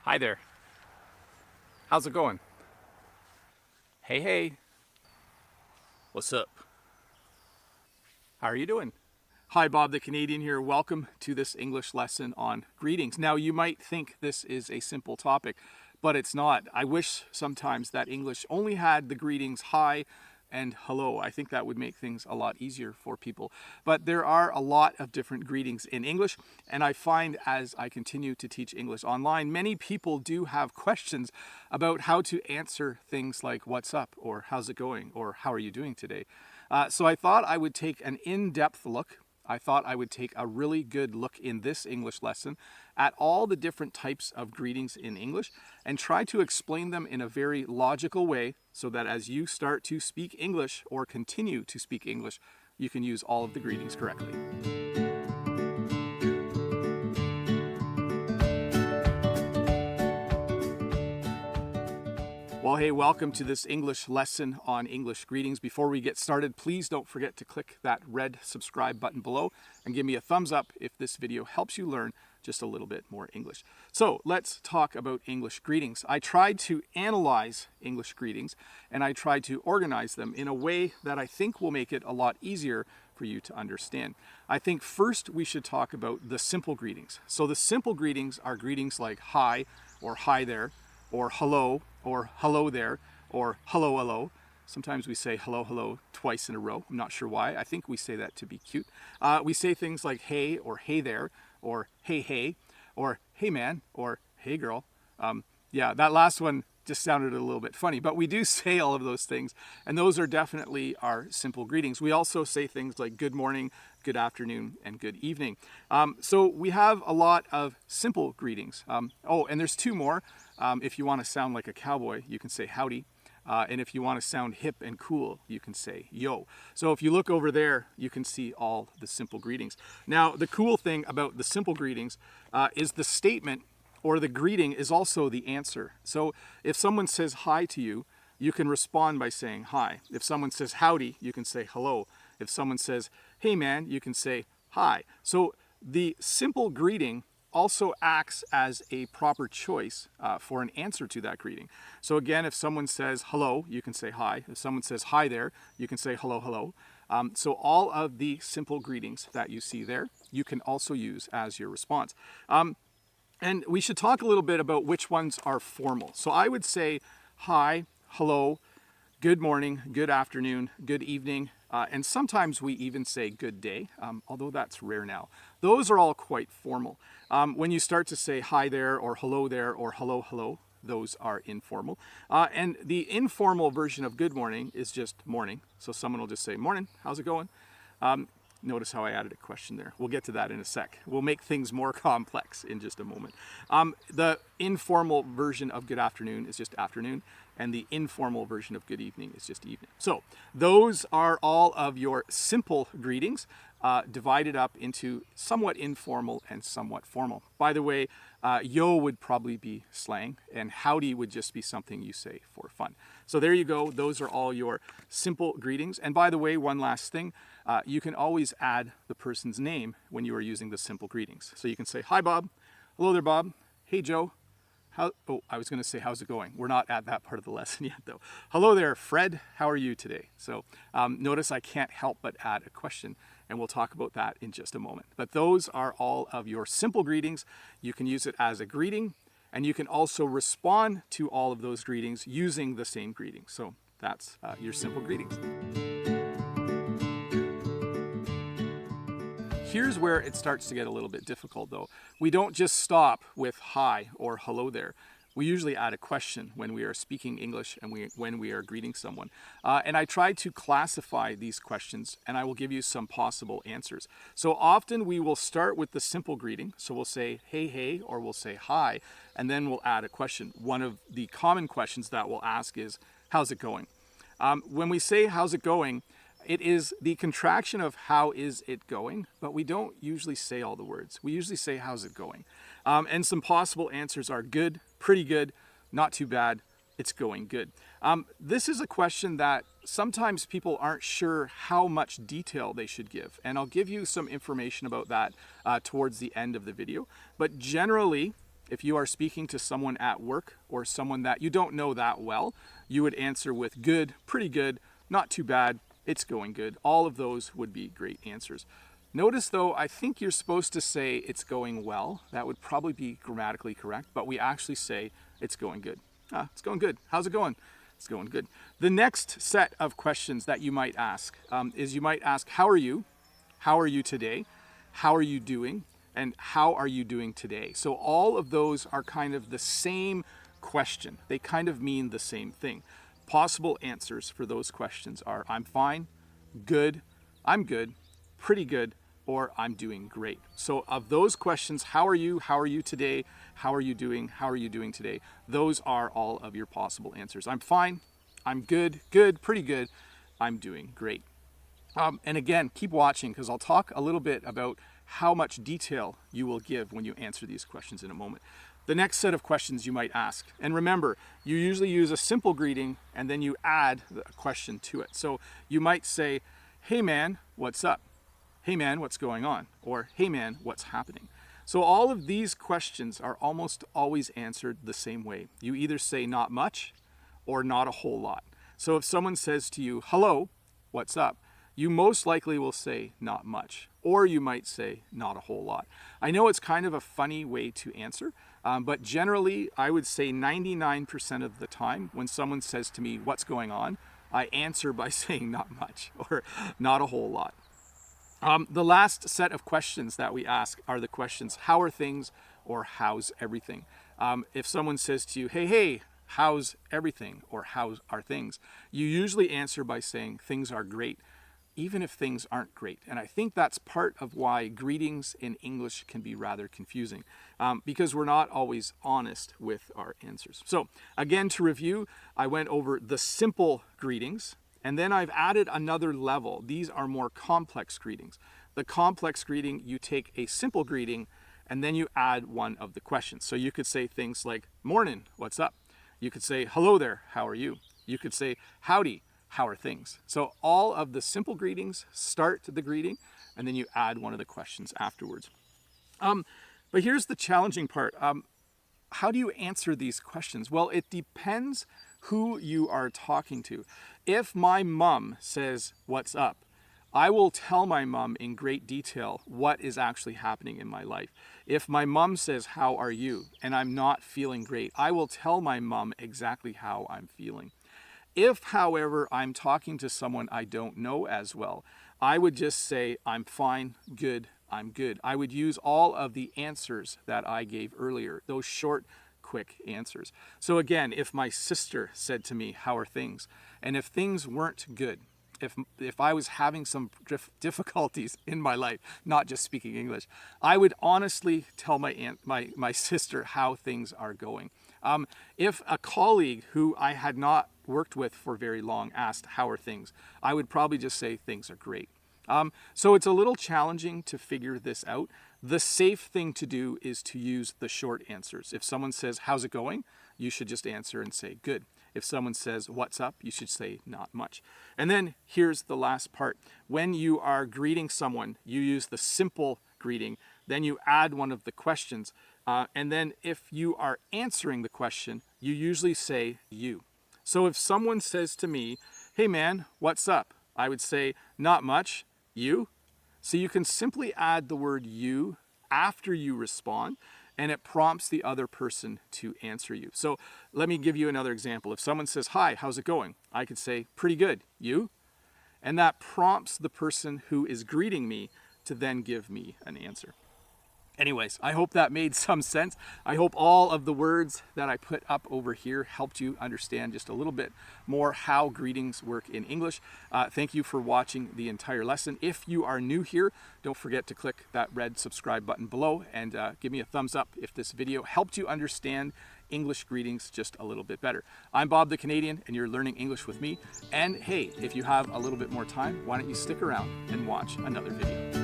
Hi there. How's it going? Hey, hey. What's up? How are you doing? Hi, Bob the Canadian here. Welcome to this English lesson on greetings. Now, you might think this is a simple topic, but it's not. I wish sometimes that English only had the greetings hi and hello. I think that would make things a lot easier for people. But there are a lot of different greetings in English, and I find as I continue to teach English online, many people do have questions about how to answer things like what's up, or how's it going, or how are you doing today? So I thought I would take an in-depth look. I thought I would take a really good look in this English lesson at all the different types of greetings in English and try to explain them in a very logical way so that as you start to speak English or continue to speak English, you can use all of the greetings correctly. Well, hey, welcome to this English lesson on English greetings. Before we get started, please don't forget to click that red subscribe button below and give me a thumbs up if this video helps you learn just a little bit more English. So let's talk about English greetings. I tried to analyze English greetings and I tried to organize them in a way that I think will make it a lot easier for you to understand. I think first we should talk about the simple greetings. So the simple greetings are greetings like hi or hi there, or hello there, or hello, hello. Sometimes we say hello, hello twice in a row. I'm not sure why. I think we say that to be cute. We say things like hey or hey there, or hey, hey, or hey man, or hey girl. Yeah, that last one just sounded a little bit funny, but we do say all of those things, and those are definitely our simple greetings. We also say things like good morning, good afternoon, and good evening. So we have a lot of simple greetings. Oh, and there's two more. If you want to sound like a cowboy, you can say howdy. And if you want to sound hip and cool, you can say yo. So if you look over there, you can see all the simple greetings. Now, the cool thing about the simple greetings is the statement or the greeting is also the answer. So if someone says hi to you, you can respond by saying hi. If someone says howdy, you can say hello. If someone says, hey man, you can say hi. So the simple greeting also acts as a proper choice for an answer to that greeting. So again, if someone says hello, you can say hi. If someone says hi there, you can say hello, hello. So all of the simple greetings that you see there, you can also use as your response. And we should talk a little bit about which ones are formal. So I would say hi, hello, good morning, good afternoon, good evening, and sometimes we even say good day, although that's rare now. Those are all quite formal. When you start to say hi there or hello, hello, those are informal. And the informal version of good morning is just morning. So someone will just say, morning, how's it going? Notice how I added a question there. We'll get to that in a sec. We'll make things more complex in just a moment. The informal version of good afternoon is just afternoon, and the informal version of good evening is just evening. So those are all of your simple greetings divided up into somewhat informal and somewhat formal. By the way, yo would probably be slang, and howdy would just be something you say for fun. So there you go. Those are all your simple greetings. And by the way, one last thing, you can always add the person's name when you are using the simple greetings. So you can say, hi, Bob. Hello there, Bob. Hey, Joe. I was going to say, how's it going? We're not at that part of the lesson yet, though. Hello there, Fred. How are you today? So notice I can't help but add a question, and we'll talk about that in just a moment. But those are all of your simple greetings. You can use it as a greeting, and you can also respond to all of those greetings using the same greeting. So that's your simple greetings. Here's where it starts to get a little bit difficult, though. We don't just stop with hi or hello there. We usually add a question when we are speaking English and when we are greeting someone. And I try to classify these questions, and I will give you some possible answers. So often we will start with the simple greeting. So we'll say hey, hey, or we'll say hi, and then we'll add a question. One of the common questions that we'll ask is, how's it going? When we say how's it going, it is the contraction of how is it going, but we don't usually say all the words. We usually say how's it going? And some possible answers are good, pretty good, not too bad, it's going good. This is a question that sometimes people aren't sure how much detail they should give, and I'll give you some information about that towards the end of the video. But generally, If you are speaking to someone at work or someone that you don't know that well, you would answer with good, pretty good, not too bad, it's going good. All of those would be great answers. Notice though, I think you're supposed to say it's going well. That would probably be grammatically correct, but we actually say it's going good. It's going good. How's it going? It's going good. The next set of questions that you might ask is you might ask, how are you? How are you today? How are you doing? And how are you doing today? So all of those are kind of the same question. They kind of mean the same thing. Possible answers for those questions are I'm fine, good, I'm good, pretty good, or I'm doing great. So of those questions, how are you today, how are you doing today, those are all of your possible answers. I'm fine, I'm good, pretty good, I'm doing great. And again, keep watching because I'll talk a little bit about how much detail you will give when you answer these questions in a moment. The next set of questions you might ask, and remember, you usually use a simple greeting and then you add a question to it. So you might say, hey man, what's up? Hey man, what's going on? Or hey man, what's happening? So all of these questions are almost always answered the same way. You either say not much or not a whole lot. So if someone says to you, hello, what's up? You most likely will say not much, or you might say not a whole lot. I know it's kind of a funny way to answer, but generally I would say 99% of the time when someone says to me, what's going on? I answer by saying not much or not a whole lot. The last set of questions that we ask are the questions, how are things or how's everything? If someone says to you, hey, how's everything or how are things? You usually answer by saying things are great, even if things aren't great. And I think that's part of why greetings in English can be rather confusing because we're not always honest with our answers. So again, to review, I went over the simple greetings and then I've added another level. These are more complex greetings. The complex greeting, you take a simple greeting and then you add one of the questions. So you could say things like, morning, what's up? You could say, hello there, how are you? You could say, howdy, how are things? So all of the simple greetings start the greeting and then you add one of the questions afterwards. But here's the challenging part. How do you answer these questions? Well, it depends who you are talking to. If my mom says, what's up? I will tell my mom in great detail what is actually happening in my life. If my mom says, how are you? And I'm not feeling great, I will tell my mom exactly how I'm feeling. If, however, I'm talking to someone I don't know as well, I would just say, I'm fine, good, I'm good. I would use all of the answers that I gave earlier, those short, quick answers. So again, if my sister said to me, how are things? And if things weren't good, if I was having some difficulties in my life, not just speaking English, I would honestly tell my sister how things are going. If a colleague who I had not worked with for very long asked, how are things? I would probably just say things are great. So it's a little challenging to figure this out. The safe thing to do is to use the short answers. If someone says, how's it going? You should just answer and say, good. If someone says, what's up? You should say, not much. And then here's the last part. When you are greeting someone, you use the simple greeting. Then you add one of the questions. And then if you are answering the question, you usually say you. So if someone says to me, hey man, what's up? I would say, not much, you. So you can simply add the word you after you respond, and it prompts the other person to answer you. So let me give you another example. If someone says, hi, how's it going? I could say, pretty good, you? And that prompts the person who is greeting me to then give me an answer. Anyways, I hope that made some sense. I hope all of the words that I put up over here helped you understand just a little bit more how greetings work in English. Thank you for watching the entire lesson. If you are new here, don't forget to click that red subscribe button below and give me a thumbs up if this video helped you understand English greetings just a little bit better. I'm Bob the Canadian and you're learning English with me. And hey, if you have a little bit more time, why don't you stick around and watch another video.